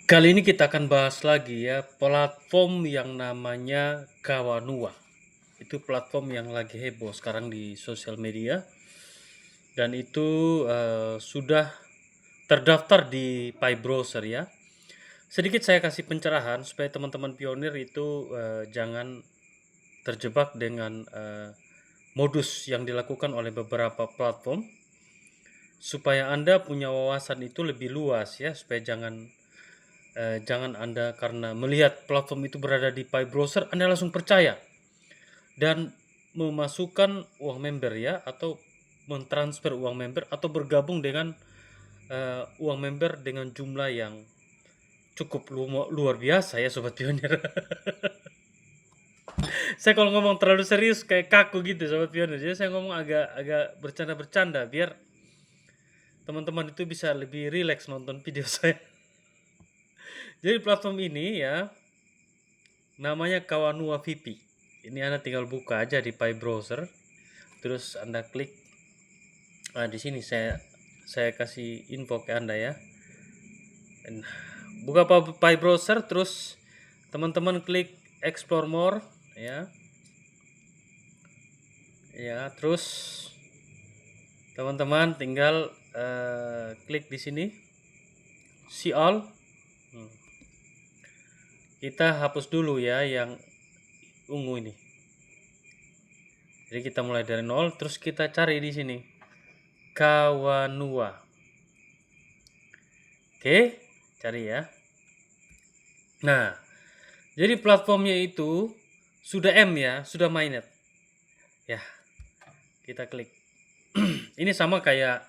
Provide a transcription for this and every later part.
Kali ini kita akan bahas lagi ya platform yang namanya Kawanua. Itu platform yang lagi heboh sekarang di sosial media dan itu sudah terdaftar di PyBrowser ya. Sedikit saya kasih pencerahan supaya teman-teman pionir itu jangan terjebak dengan modus yang dilakukan oleh beberapa platform, supaya Anda punya wawasan itu lebih luas ya, supaya jangan Anda karena melihat platform itu berada di PyBrowser Anda langsung percaya dan memasukkan uang member ya, atau mentransfer uang member atau bergabung dengan uang member dengan jumlah yang cukup luar biasa ya sobat pionir. Saya kalau ngomong terlalu serius kayak kaku gitu sobat pionir, jadi saya ngomong agak bercanda-bercanda biar teman-teman itu bisa lebih rileks nonton video saya. Jadi platform ini ya namanya Kawanua VP. Ini Anda tinggal buka aja di PyBrowser, terus Anda klik. Nah, di sini saya kasih info ke Anda ya. Buka PyBrowser, terus teman-teman klik Explore More ya. Ya, terus teman-teman tinggal klik di sini See All. Kita hapus dulu ya yang ungu ini. Jadi kita mulai dari nol, terus kita cari di sini Kawanua. Oke, cari ya. Nah, jadi platformnya itu sudah M ya, sudah mainnet. Ya, kita klik. Ini sama kayak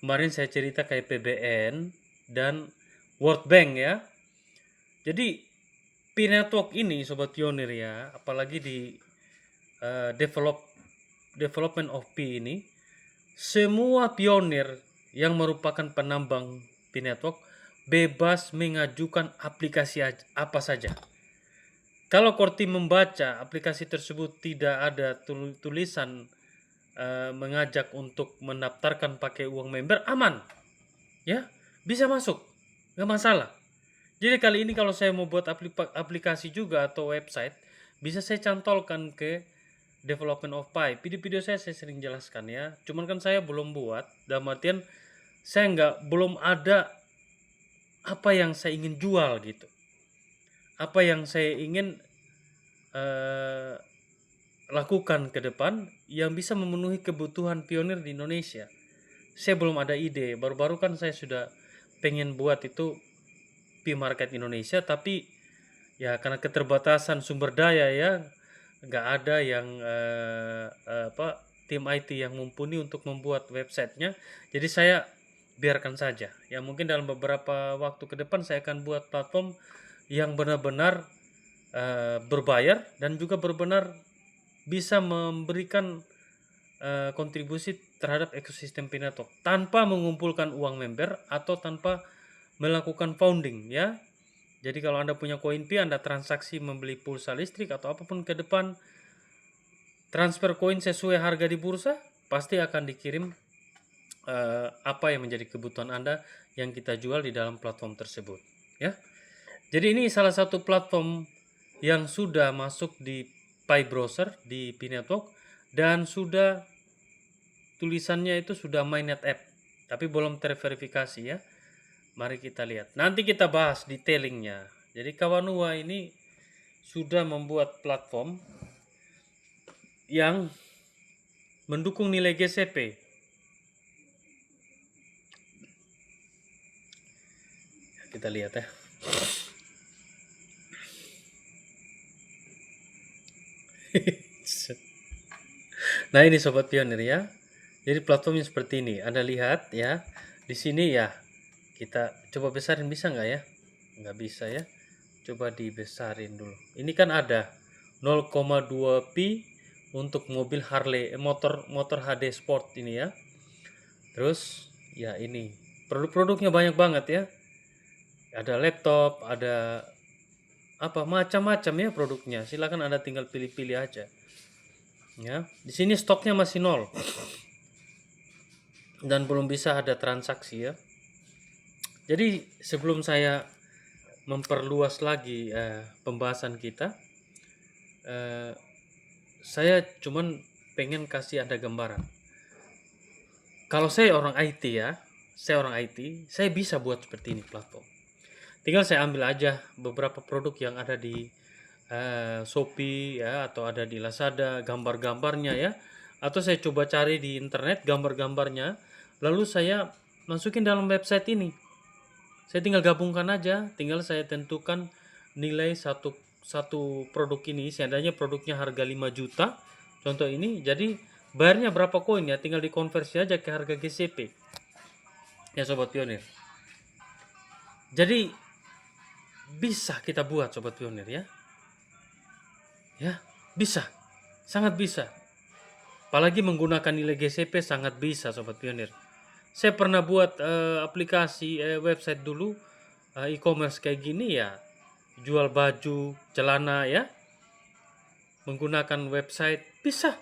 kemarin saya cerita kayak PBN dan World Bank ya. Jadi P-Network ini sobat pionir ya, apalagi di development of P ini, semua pionir yang merupakan penambang P-Network bebas mengajukan aplikasi apa saja. Kalau core team membaca aplikasi tersebut tidak ada tulisan mengajak untuk mendaftarkan pakai uang member, aman ya, bisa masuk, nggak masalah. Jadi kali ini kalau saya mau buat aplikasi juga atau website, bisa saya cantolkan ke development of Pi. Video-video saya sering jelaskan ya. Cuman kan saya belum buat, dalam artian saya belum ada apa yang saya ingin jual gitu. Apa yang saya ingin lakukan ke depan yang bisa memenuhi kebutuhan pionir di Indonesia. Saya belum ada ide. Baru-baru kan saya sudah pengen buat itu P-Market Indonesia, tapi ya karena keterbatasan sumber daya ya, nggak ada yang tim IT yang mumpuni untuk membuat websitenya. Jadi saya biarkan saja. Ya mungkin dalam beberapa waktu ke depan saya akan buat platform yang benar-benar berbayar dan juga benar-benar bisa memberikan kontribusi terhadap ekosistem P-Network tanpa mengumpulkan uang member atau tanpa melakukan founding ya. Jadi kalau Anda punya koin P, Anda transaksi membeli pulsa listrik atau apapun ke depan, transfer koin sesuai harga di bursa, pasti akan dikirim apa yang menjadi kebutuhan Anda yang kita jual di dalam platform tersebut ya. Jadi ini salah satu platform yang sudah masuk di PyBrowser di P-Network dan sudah tulisannya itu sudah mainnet app, tapi belum terverifikasi ya. Mari kita lihat. Nanti kita bahas detailingnya. Jadi Kawanua ini sudah membuat platform yang mendukung nilai GCP. Kita lihat ya. Nah ini sobat pionir ya. Jadi platformnya seperti ini. Anda lihat ya. Di sini ya. Kita coba besarin, bisa nggak ya? Nggak bisa ya. Coba dibesarin dulu. Ini kan ada 0,2 pi untuk mobil Harley, motor HD Sport ini ya. Terus ya ini produk-produknya banyak banget ya. Ada laptop, ada apa macam-macam ya produknya. Silakan Anda tinggal pilih-pilih aja. Ya, di sini stoknya masih nol dan belum bisa ada transaksi ya. Jadi sebelum saya memperluas lagi pembahasan kita, saya cuman pengen kasih Anda gambaran. Kalau saya orang IT ya, saya bisa buat seperti ini platform. Tinggal saya ambil aja beberapa produk yang ada di Shopee ya, atau ada di Lazada, gambar-gambarnya ya, atau saya coba cari di internet gambar-gambarnya, lalu saya masukin dalam website ini. Saya tinggal gabungkan aja, tinggal saya tentukan nilai satu produk ini. Seandainya produknya harga 5 juta, contoh ini, jadi bayarnya berapa koin ya, tinggal dikonversi aja ke harga GCP ya Sobat Pionir. Jadi bisa kita buat Sobat Pionir ya, bisa, sangat bisa. Apalagi menggunakan nilai GCP sangat bisa Sobat Pionir. Saya pernah buat aplikasi website dulu, e-commerce kayak gini ya, jual baju, celana ya, menggunakan website bisa.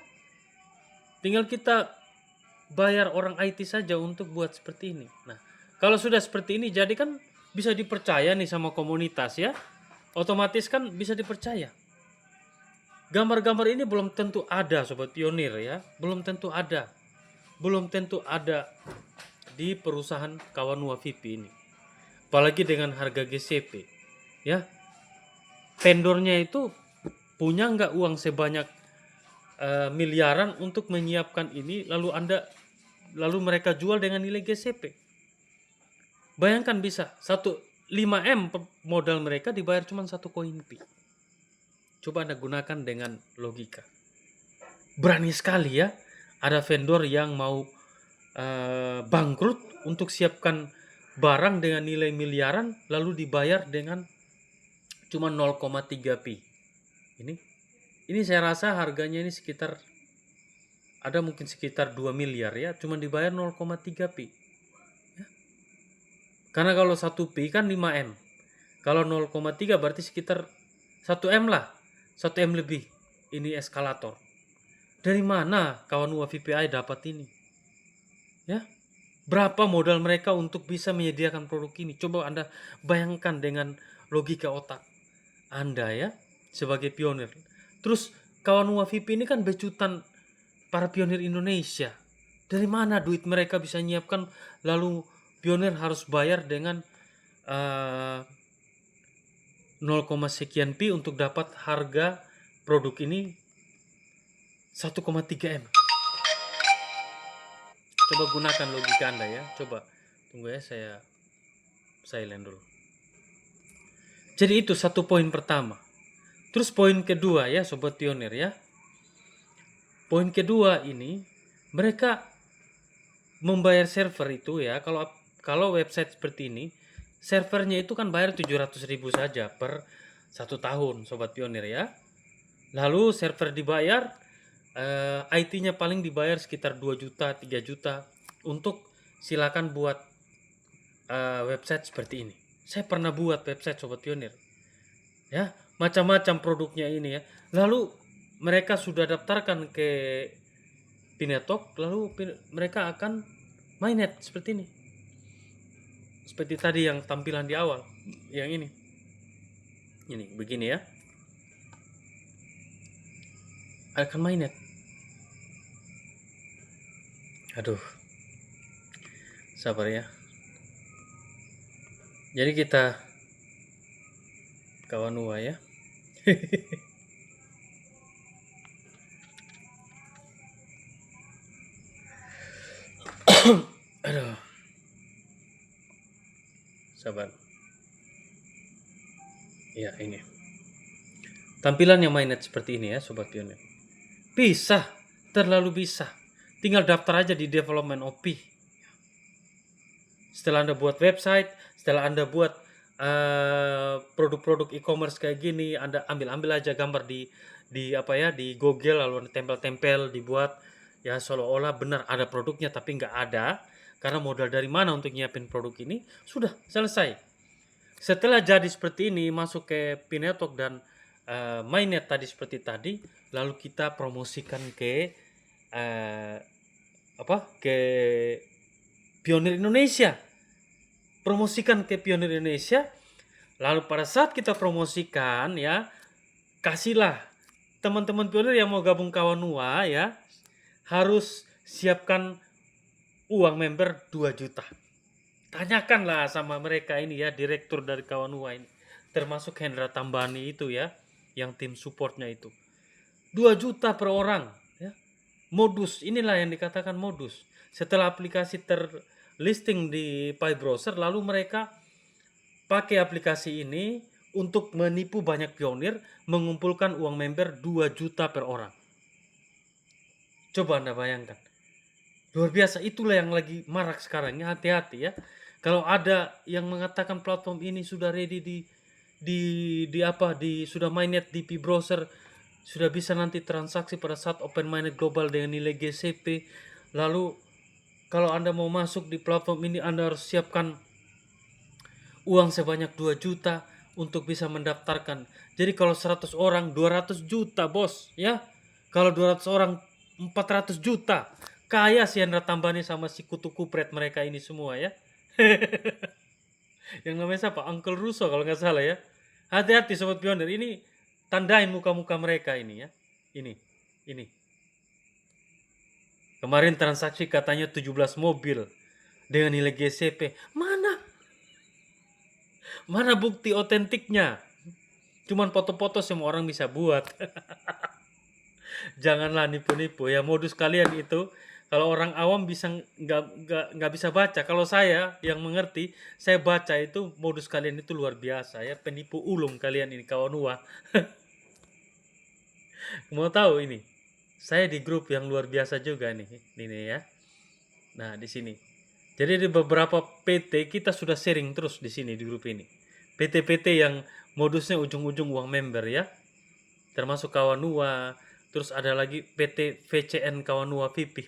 Tinggal kita bayar orang IT saja untuk buat seperti ini. Nah, kalau sudah seperti ini jadi kan bisa dipercaya nih sama komunitas ya. Otomatis kan bisa dipercaya. Gambar-gambar ini belum tentu ada Sobat Pionir ya, belum tentu ada di perusahaan Kawanua VIP ini. Apalagi dengan harga GCP ya. Vendornya itu punya nggak uang sebanyak miliaran untuk menyiapkan ini, lalu mereka jual dengan nilai GCP. Bayangkan bisa 5M modal mereka dibayar cuma 1 koin pi. Coba Anda gunakan dengan logika. Berani sekali ya, ada vendor yang mau bangkrut untuk siapkan barang dengan nilai miliaran lalu dibayar dengan cuma 0,3 pi. Ini saya rasa harganya ini mungkin sekitar 2 miliar ya, cuma dibayar 0,3 pi. Ya. Karena kalau 1 pi kan 5M. Kalau 0,3 berarti sekitar 1M lah. 1M lebih. Ini eskalator. Dari mana Kawanua VPI dapat ini? Ya. Berapa modal mereka untuk bisa menyediakan produk ini? Coba Anda bayangkan dengan logika otak Anda ya, sebagai pionir. Terus Kawanua VIP ini kan becutan para pionir Indonesia. Dari mana duit mereka bisa nyiapkan, lalu pionir harus bayar dengan 0, sekian pi untuk dapat harga produk ini 1,3M. Coba gunakan logika Anda ya. Coba tunggu ya, saya silent dulu. Jadi itu satu poin pertama. Terus poin kedua ya Sobat Pionir ya. Poin kedua ini, mereka membayar server itu ya, kalau website seperti ini, servernya itu kan bayar 700.000 saja per 1 tahun Sobat Pionir ya. Lalu server dibayar, IT-nya paling dibayar sekitar 2 juta, 3 juta untuk silakan buat website seperti ini. Saya pernah buat website Sobat Pionir ya, macam-macam produknya ini ya. Lalu mereka sudah daftarkan ke Pinetok, lalu mereka akan mainnet seperti ini. Seperti tadi yang tampilan di awal, yang ini. Ini begini ya. Akan mainnet. Aduh. Sabar ya. Jadi kita Kawanua ya. Aduh. Sabar. Ya, ini. Tampilan yang mainnet seperti ini ya Sobat Pionir. Bisa, terlalu bisa. Tinggal daftar aja di development OP. Setelah Anda buat website, setelah Anda buat produk-produk e-commerce kayak gini, Anda ambil aja gambar di Google, lalu tempel-tempel, dibuat ya seolah-olah benar ada produknya tapi nggak ada, karena modal dari mana untuk nyiapin produk ini. Sudah selesai. Setelah jadi seperti ini, masuk ke Pinetok dan mainnet tadi seperti tadi, lalu kita promosikan ke ke Pionir Indonesia. Promosikan ke Pionir Indonesia, Lalu pada saat kita promosikan ya, kasihlah teman-teman pionir yang mau gabung Kawanua ya, harus siapkan uang member 2 juta. Tanyakanlah sama mereka ini ya, direktur dari Kawanua ini, termasuk Hendra Tambani itu ya, yang tim supportnya itu. 2 juta per orang ya. Modus, inilah yang dikatakan modus. Setelah aplikasi terlisting di Pi Browser, lalu mereka pakai aplikasi ini untuk menipu banyak pionir, mengumpulkan uang member 2 juta per orang. Coba Anda bayangkan. Luar biasa, itulah yang lagi marak sekarang ya, hati-hati ya. Kalau ada yang mengatakan platform ini sudah ready sudah mainnet di Pi Browser, sudah bisa nanti transaksi pada saat open mainnet global dengan nilai GCP. Lalu kalau Anda mau masuk di platform ini, Anda harus siapkan uang sebanyak 2 juta untuk bisa mendaftarkan. Jadi kalau 100 orang 200 juta bos ya. Kalau 200 orang 400 juta. Kaya si Hendra Tambani sama si kutu kupret mereka ini semua ya. Yang namanya siapa? Uncle Russo kalau nggak salah ya. Hati-hati sobat pionir, ini tandain muka-muka mereka ini ya. Ini. Kemarin transaksi katanya 17 mobil dengan nilai GCP. Mana bukti otentiknya? Cuman foto-foto semua orang bisa buat. Janganlah nipu-nipu ya, modus kalian itu. Kalau orang awam bisa nggak bisa baca. Kalau saya yang mengerti, saya baca itu modus kalian itu luar biasa ya. Penipu ulung kalian ini Kawanua. Mau tahu ini? Saya di grup yang luar biasa juga nih, ini ya. Nah di sini. Jadi di beberapa PT kita sudah sharing terus di sini di grup ini. PT-PT yang modusnya ujung-ujung uang member ya. Termasuk Kawanua, terus ada lagi PT VCN Kawanua VIP.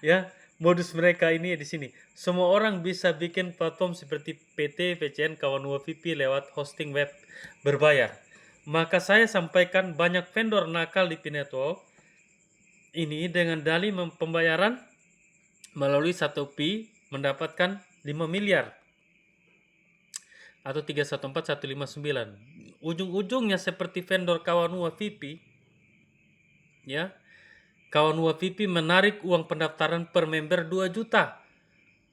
Ya, modus mereka ini di sini. Semua orang bisa bikin platform seperti PT VCN Kawanua VIP lewat hosting web berbayar. Maka saya sampaikan banyak vendor nakal di P-Network ini dengan dalih pembayaran melalui 1Pi mendapatkan 5 miliar atau 314159. Ujung-ujungnya seperti vendor Kawanua VIP ya. Kawanua VIP menarik uang pendaftaran per member 2 juta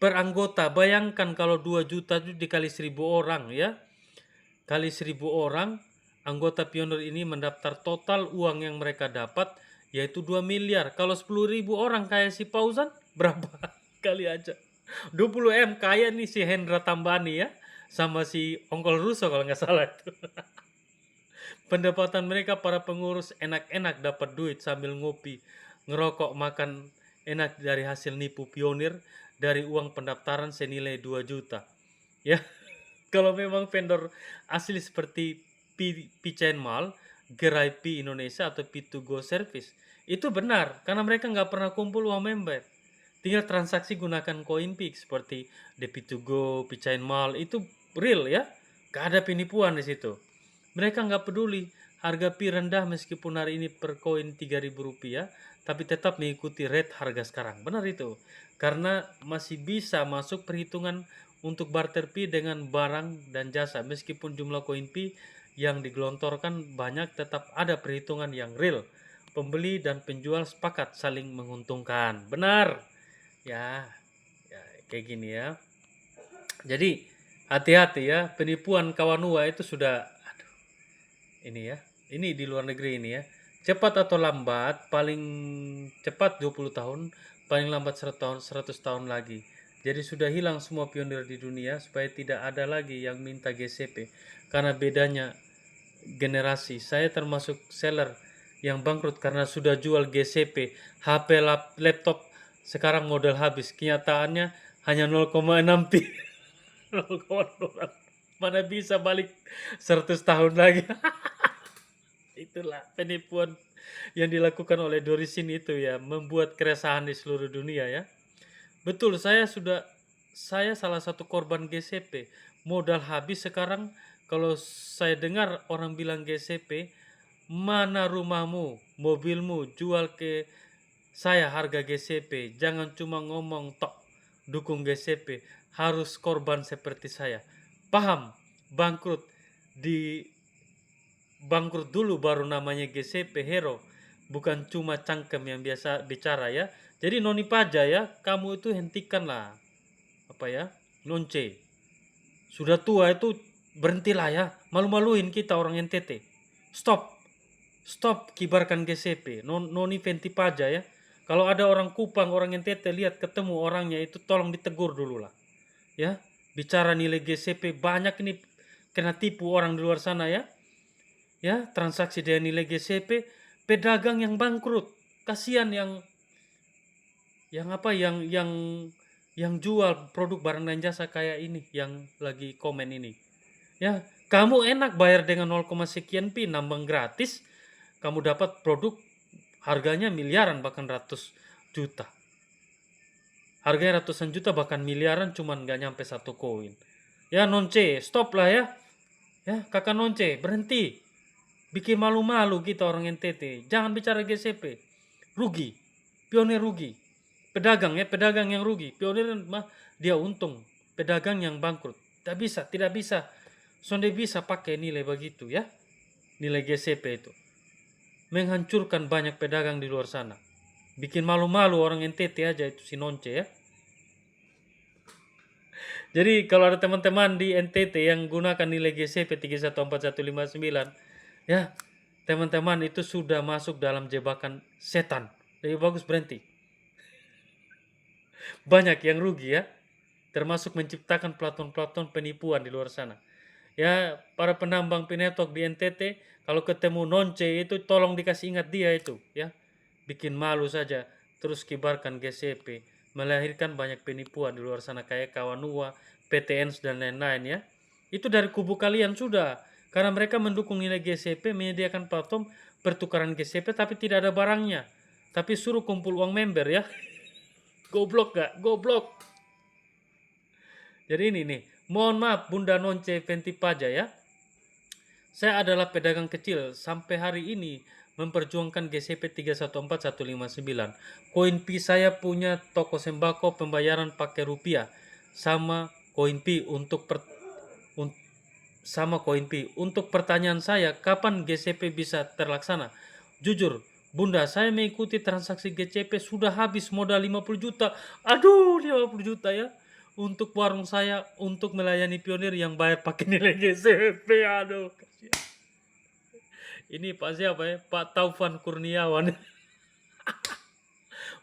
per anggota. Bayangkan kalau 2 juta itu dikali 1000 orang ya. Kali 1000 orang, anggota pionir ini mendaftar, total uang yang mereka dapat yaitu 2 miliar. Kalau 10.000 orang kayak si Pausan, berapa kali aja? 20 M kaya nih si Hendra Tambani ya. Sama si Ongkol Russo kalau nggak salah itu. Pendapatan mereka para pengurus enak-enak dapat duit sambil ngopi, ngerokok, makan enak dari hasil nipu pionir dari uang pendaftaran senilai 2 juta. Ya, kalau memang vendor asli seperti P-Chain Mall, Gerai P Indonesia atau P2Go Service, itu benar karena mereka nggak pernah kumpul uang member. Tinggal transaksi gunakan CoinPix seperti P2Go, P-Chain Mall, itu real ya. Gak ada penipuan di situ. Mereka nggak peduli harga pi rendah meskipun hari ini per koin Rp3.000, tapi tetap mengikuti rate harga sekarang. Benar itu. Karena masih bisa masuk perhitungan untuk barter pi dengan barang dan jasa. Meskipun jumlah koin pi yang digelontorkan banyak, tetap ada perhitungan yang real. Pembeli dan penjual sepakat saling menguntungkan. Benar. Ya kayak gini ya. Jadi hati-hati ya, penipuan Kawanua itu sudah ini ya. Ini di luar negeri ini ya. Cepat atau lambat, paling cepat 20 tahun, paling lambat 100 tahun lagi. Jadi sudah hilang semua pionir di dunia supaya tidak ada lagi yang minta GCP. Karena bedanya generasi. Saya termasuk seller yang bangkrut karena sudah jual GCP. HP laptop sekarang model habis. Kenyataannya hanya 0,6 pi. 0,0. Mana bisa balik 100 tahun lagi. Itulah penipuan yang dilakukan oleh Dorisin itu ya, membuat keresahan di seluruh dunia ya. Betul, saya salah satu korban GCP. Modal habis sekarang, kalau saya dengar orang bilang GCP, mana rumahmu, mobilmu, jual ke saya harga GCP. Jangan cuma ngomong tok dukung GCP, harus korban seperti saya. paham bangkrut di bangkrut dulu baru namanya GCP Hero, bukan cuma cangkem yang biasa bicara ya. Jadi noni paja ya, kamu itu hentikanlah apa ya, nonce. Sudah tua itu berhentilah ya, malu-maluin kita orang NTT. Stop, stop kibarkan GCP, noni venti paja ya. Kalau ada orang Kupang, orang NTT lihat ketemu orangnya itu tolong ditegur dulu lah. Ya, bicara nilai GCP banyak ini kena tipu orang di luar sana ya. Ya, transaksi dengan nilai GCP, pedagang yang bangkrut. Kasihan yang apa yang jual produk barang dan jasa kayak ini yang lagi komen ini. Ya, kamu enak bayar dengan 0, sekian pi nambang gratis, kamu dapat produk harganya miliaran bahkan ratus juta. Harganya ratusan juta bahkan miliaran cuman nggak nyampe 1 koin. Ya nonce, stop lah ya. Ya, kakak nonce, berhenti. Bikin malu-malu kita orang NTT. Jangan bicara GCP. Rugi. Pionir rugi. Pedagang ya, pedagang yang rugi. Pionir mah dia untung. Pedagang yang bangkrut. Tidak bisa. Sonde bisa pakai nilai begitu ya. Nilai GCP itu. Menghancurkan banyak pedagang di luar sana. Bikin malu-malu orang NTT aja itu si nonce ya. Jadi kalau ada teman-teman di NTT yang gunakan nilai GCP 314159, ya teman-teman itu sudah masuk dalam jebakan setan. Lebih bagus berhenti. Banyak yang rugi ya, termasuk menciptakan platform-platform penipuan di luar sana. Ya, para penambang pinetok di NTT, kalau ketemu nonce itu tolong dikasih ingat dia itu ya. Bikin malu saja, terus kibarkan GCP, melahirkan banyak penipuan di luar sana kayak Kawanua, PTNs dan lain-lain ya. Itu dari kubu kalian sudah, karena mereka mendukung nilai GCP, menyediakan platform pertukaran GCP tapi tidak ada barangnya. Tapi suruh kumpul uang member ya. Goblok gak? Goblok. Jadi ini nih, mohon maaf Bunda Nonce Venti Paja ya. Saya adalah pedagang kecil sampai hari ini memperjuangkan GCP 314159. Koin Pi saya punya toko sembako pembayaran pakai rupiah sama koin Pi sama koin Pi. Untuk pertanyaan saya, kapan GCP bisa terlaksana? Jujur, Bunda, saya mengikuti transaksi GCP sudah habis modal 50 juta. Aduh, 50 juta ya. Untuk warung saya, untuk melayani pionir yang bayar pakai nilai GCP. Aduh, kasihan. Ini Pak siapa ya? Pak Taufan Kurniawan.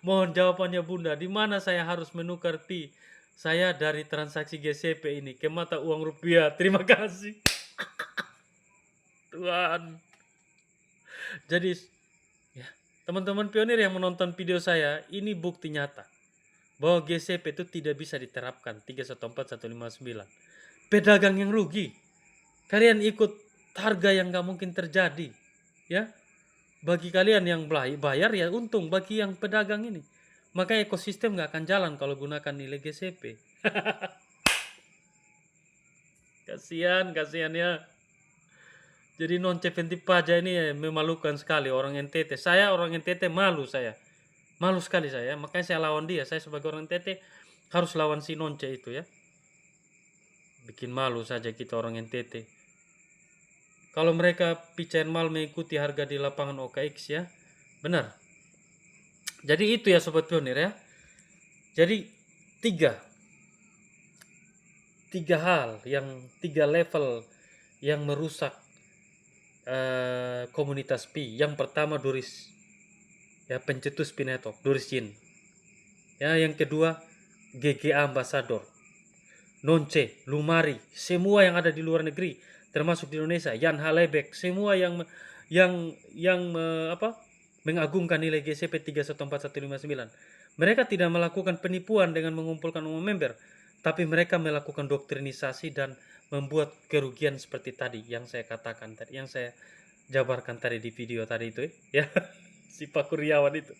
Mohon jawabannya Bunda, di mana saya harus menukar Pi saya dari transaksi GCP ini ke mata uang rupiah? Terima kasih. Tuhan. Jadi ya, teman-teman pionir yang menonton video saya, ini bukti nyata bahwa GCP itu tidak bisa diterapkan 314159. Pedagang yang rugi. Kalian ikut harga yang gak mungkin terjadi. Ya. Bagi kalian yang bayar ya untung, bagi yang pedagang ini. Maka ekosistem gak akan jalan kalau gunakan nilai GCP. kasihan ya. Jadi nonce Venti Paja ini memalukan sekali orang NTT. Saya orang NTT malu saya. Malu sekali saya. Makanya saya lawan dia. Saya sebagai orang NTT harus lawan si nonce itu ya. Bikin malu saja kita orang NTT. Kalau mereka picain mal mengikuti harga di lapangan OKX ya. Benar. Jadi itu ya sobat pionir ya. Jadi tiga hal, tiga level yang merusak komunitas Pi. Yang pertama Doris, ya pencetus Pinetok, Doris Jin. Ya, yang kedua GGA Ambassador, Nonce, Lumari, semua yang ada di luar negeri, termasuk di Indonesia, Jan Halebek, semua yang mengagungkan nilai GCP 314159. Mereka tidak melakukan penipuan dengan mengumpulkan uang member, tapi mereka melakukan doktrinisasi dan membuat kerugian seperti tadi yang saya katakan tadi, yang saya jabarkan tadi di video tadi itu ya. Si Pak Kurniawan itu.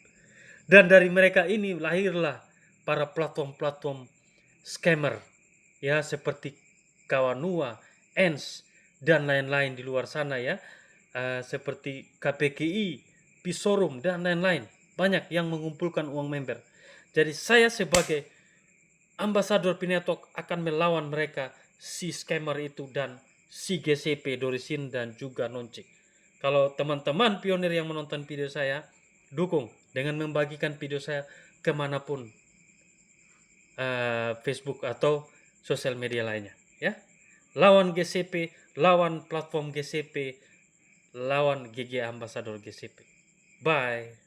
Dan dari mereka ini lahirlah para platform-platform scammer ya, seperti Kawanua, ENS dan lain-lain di luar sana ya. Seperti KPKI, Pisorum dan lain-lain. Banyak yang mengumpulkan uang member. Jadi saya sebagai Ambasador Pinetok akan melawan mereka si scammer itu dan si GCP, Dorisin dan juga Nonce. Kalau teman-teman pionir yang menonton video saya, dukung dengan membagikan video saya kemanapun Facebook atau sosial media lainnya, ya. Lawan GCP, lawan platform GCP, lawan GG Ambassador GCP. Bye.